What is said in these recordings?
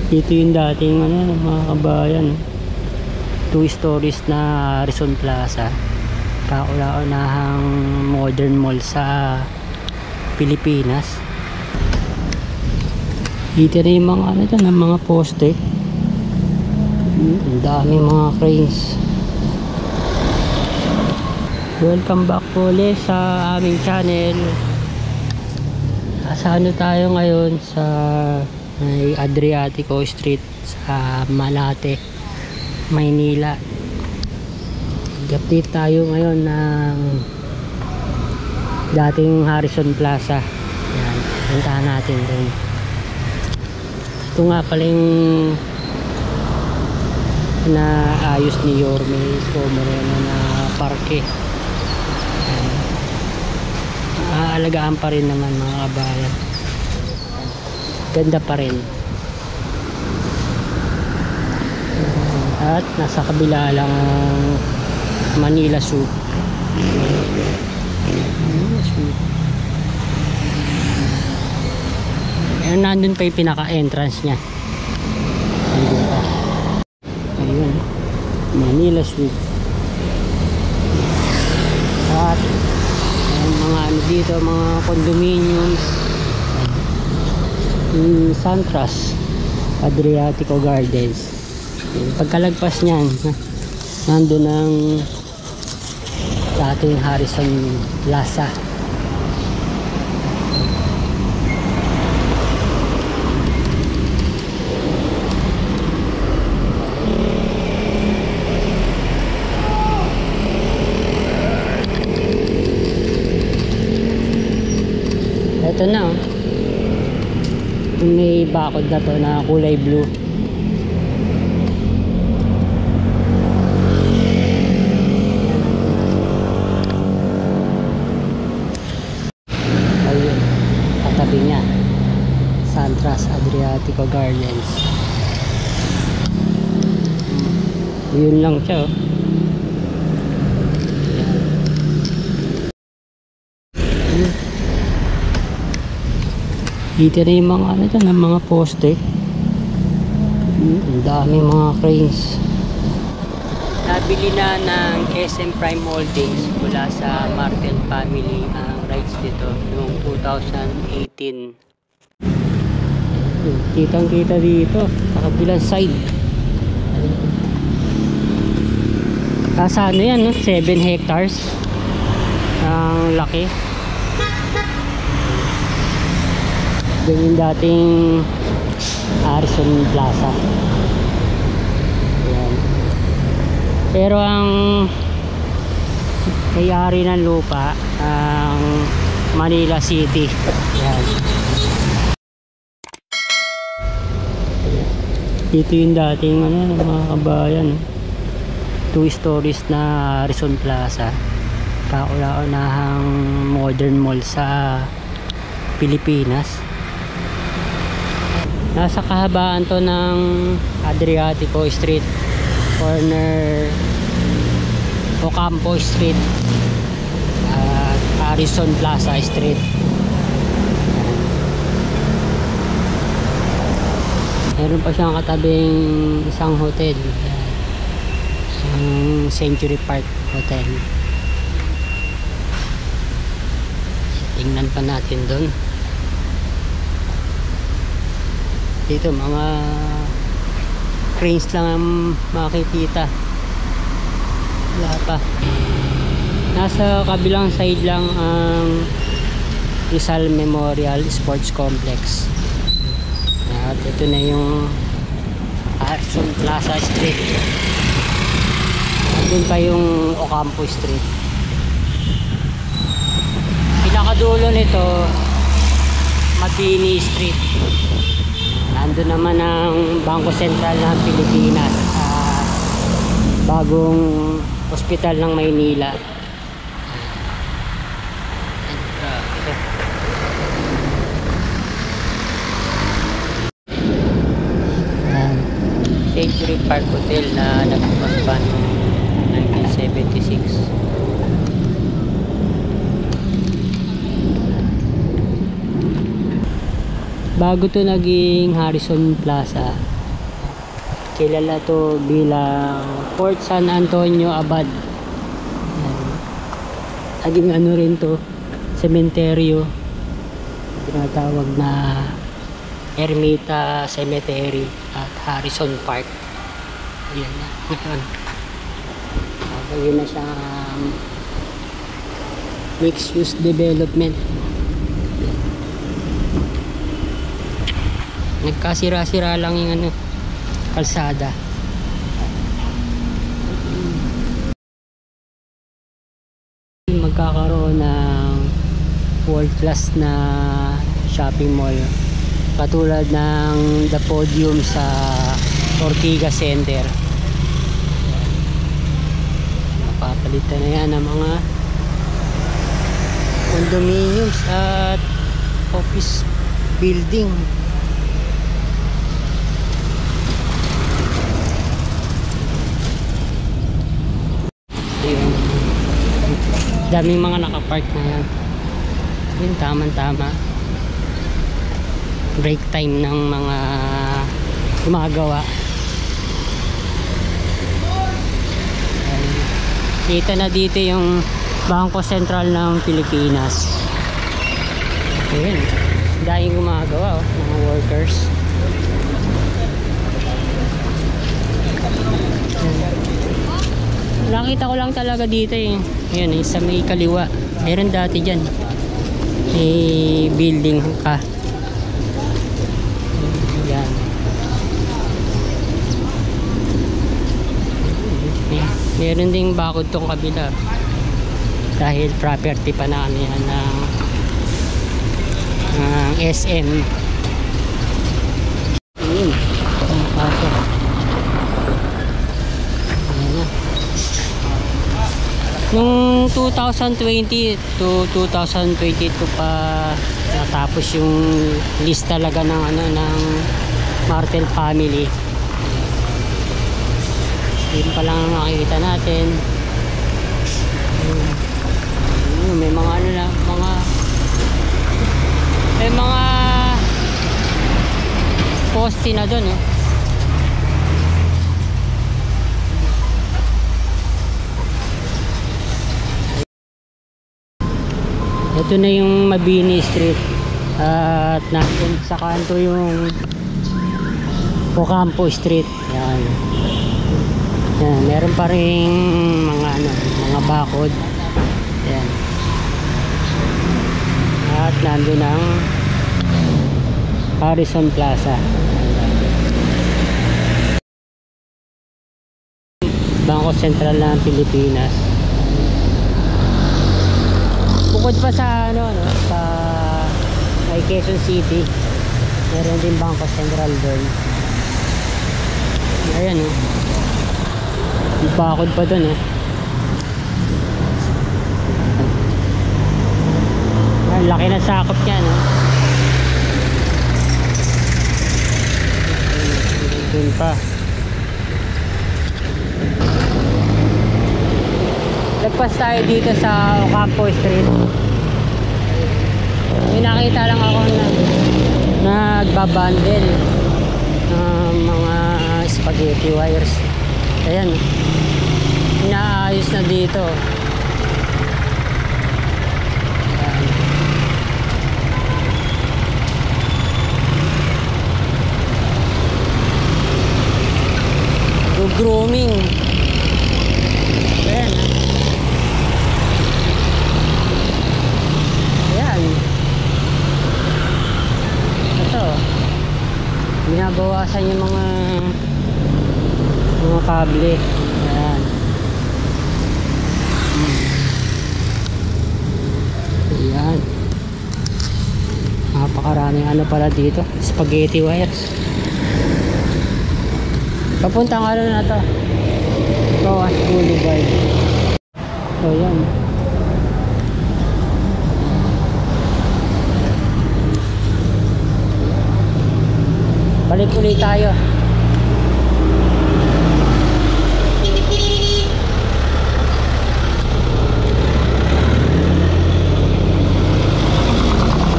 Ito yung dating mga kabayan, 2 stories na Harrison Plaza, kauna-unahang modern mall sa Pilipinas. Dito na yung mga dyan, mga poste. Ang dami mga cranes. Welcome back po ulit sa aming channel. Sa tayo ngayon sa Adriatico Street sa Malate, Maynila. Update tayo ngayon ng dating Harrison Plaza. Yan, puntahan natin doon. Ito nga pala yung naayos ni Yorme Isko Moreno na parke. Aalagaan pa rin naman mga kabayan. Ganda pa rin. At nasa kabila lang ang Manila Zoo. Nandun pa yung pinaka-entrance nya. Nandun pa. Ayun, Manila Zoo. At mga ano dito, mga condominiums, Santras Adriatico Gardens. Pagkalagpas niyan, nandun ang dating Harrison Plaza. Ito na, may bakod na to na kulay blue. Ayun, katabi niya, Santras Adriatico Gardens. Yun lang siya, oh. Dito na yung mga dyan, mga poste. Ang dami mga cranes. Nabili na ng SM Prime Holdings mula sa Martin family ang rights dito noong 2018. Kitang kita dito sa kabilang side. Sa ano yan, no? 7 hectares ang laki. Yan yung dating Harrison Plaza. Yan. Pero ang may-ari ng lupa ang Manila City. Yan. Ito yung dating mga kabayan, 2 stories na Harrison Plaza, kauna-unahang modern mall sa Pilipinas. Nasa kahabaan to ng Adriatico Street, corner Ocampo Street at Harrison Plaza Street. Meron pa siyang katabing isang hotel, isang Century Park Hotel. Tingnan pa natin doon. Dito mga cranes lang ang makikita. Wala pa. Nasa kabilang side lang ang Rizal Memorial Sports Complex. At ito na yung Harrison Plaza Street. Doon pa yung Ocampo Street. Pinakadulo nito Mabini Street. Nandun naman ang Bangko Sentral ng Pilipinas at bagong ospital ng Maynila. Century Park Hotel na nagbukas pa noong 1976. Bago to naging Harrison Plaza, Kilala to bilang Fort San Antonio Abad. Naging ano rin to, sementeryo. Tinatawag na Ermita Cemetery at Harrison Park. Ayan na. Yun na siyang mixed use development. Nagkasira-sira lang yung ano, kalsada. Magkakaroon ng world class na shopping mall katulad ng The Podium sa Ortigas Center. Napapalitan na yan ng mga condominiums at office building. Daming mga nakapark na yan. Yun, tama-tama. Break time ng mga gumagawa. Kita na dito yung Bangko Sentral ng Pilipinas. Ayun, dahil gumagawa, mga workers. Nakita ko lang talaga dito eh. Ayan, sa may kaliwa. Meron dati dyan. May building ka. Ayan. Meron ding bakod tong kabila. Dahil property pa na ano yan ng SM. Ayan. Nung 2020 to 2022 pa natapos yung list talaga ng ano ng Martel family. Yun pa lang nakikita natin. May mga ano lang, may mga poste na doon eh. Ito na yung Mabini Street at nandun sa kanto yung Ocampo Street. Yan. Yan, meron pa ring mga ano, mga bakod. Yan. At nandun ang Harrison Plaza. Bangko Sentral ng Pilipinas. Bukod pa sa ano, sa Quezon City, meron din Bangko Sentral doon. Ayan oh. May bakod pa doon eh. Laki na sakop niya no. Doon pa. Lagpas tayo dito sa Ocampo Street. May nakita lang ako na nagbabundle ng mga spaghetti wires. Ayan, inaayos na dito. Grooming. Ayan. Ayan. Ito. Binabawasan yung mga kable. Ayan. Ayan. Napakaraming ano pala dito. Spaghetti wires. Papuntang ano na to, Roas Boulevard. So yan. Balik ulit tayo.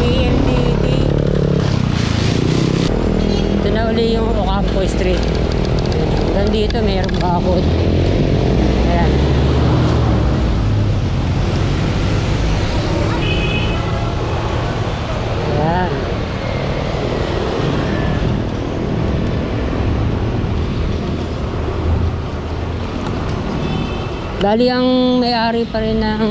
PLDT. Ito na uli yung Ocampo Street. dito mayroong bakod. Ayan. Ayan. Dali ang may-ari pa rin ng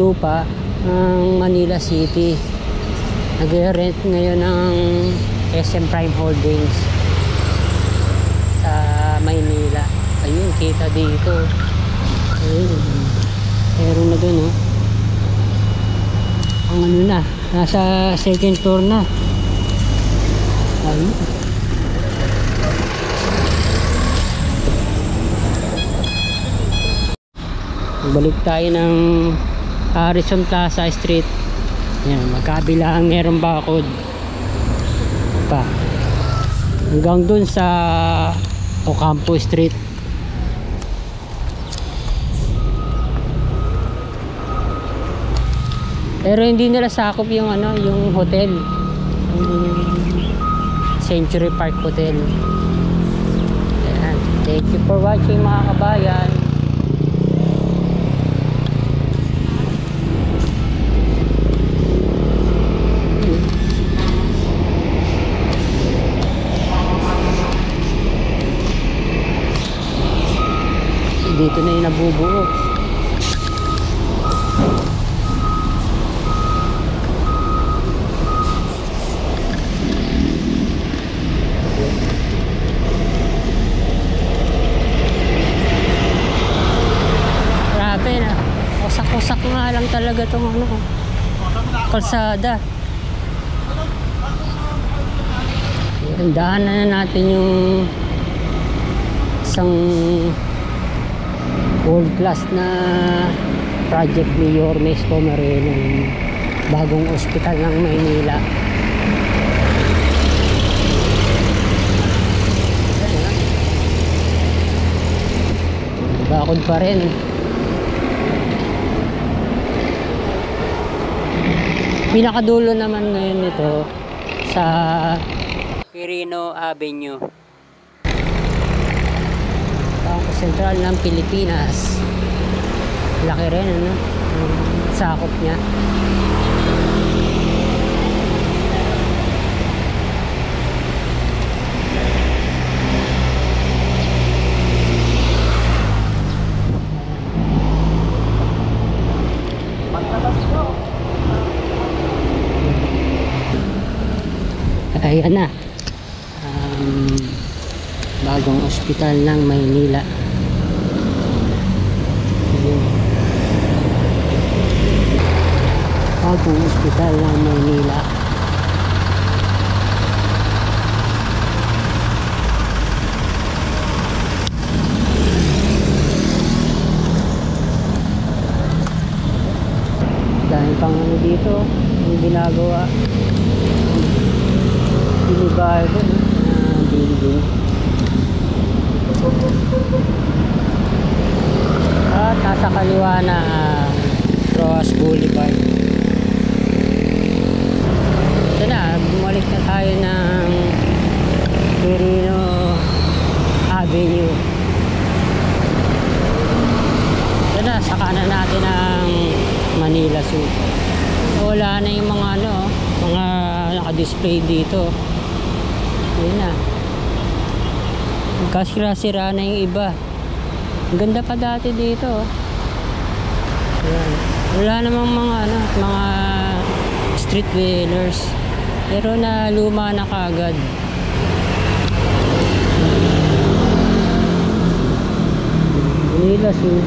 lupa ng Manila City. Nag-rent ngayon ng SM Prime Holdings sa Maynila. Ayun, kita dito. Ayun. Meron na dun, oh. Ang ano na, nasa second floor na. Ayun. Balik tayo ng Harrison Plaza Street. Yan, magkabilang meron bakod pa hanggang dun sa Ocampo Street. Pero hindi nila sakop yung ano, yung hotel, yung Century Park Hotel. Yan. Thank you for watching mga kabayan. Dito na yung nabubuo. Grabe na. Wasak-wasak nga lang talaga itong ano, kalsada. Daanan na natin yung isang world class na project ni Yorme Isko Moreno, yung bagong ospital ng Maynila. Bakod pa rin. Pinakadulo naman ngayon ito sa Quirino Avenue, Bangko Sentral ng Pilipinas. Laki rin, ano, ang sakop niya. Ayan na, bagong ospital ng Maynila. Bagong ospital ng Maynila. Dahil pang ano dito yung ginagawa, Binibardo na building. At nasa kaliwa na Roas Boulevard. Ito na, bumalik na tayo ng Quirino Avenue. Ito na, sa kanan natin ang Manila Zoo. Wala na yung mga ano, mga naka-display dito. Yun na. Kasira-sira na yung iba. Ang ganda pa dati dito. Ayan. Wala namang mga ano, mga street dwellers. Pero na luma na kagad. Manila Zoo.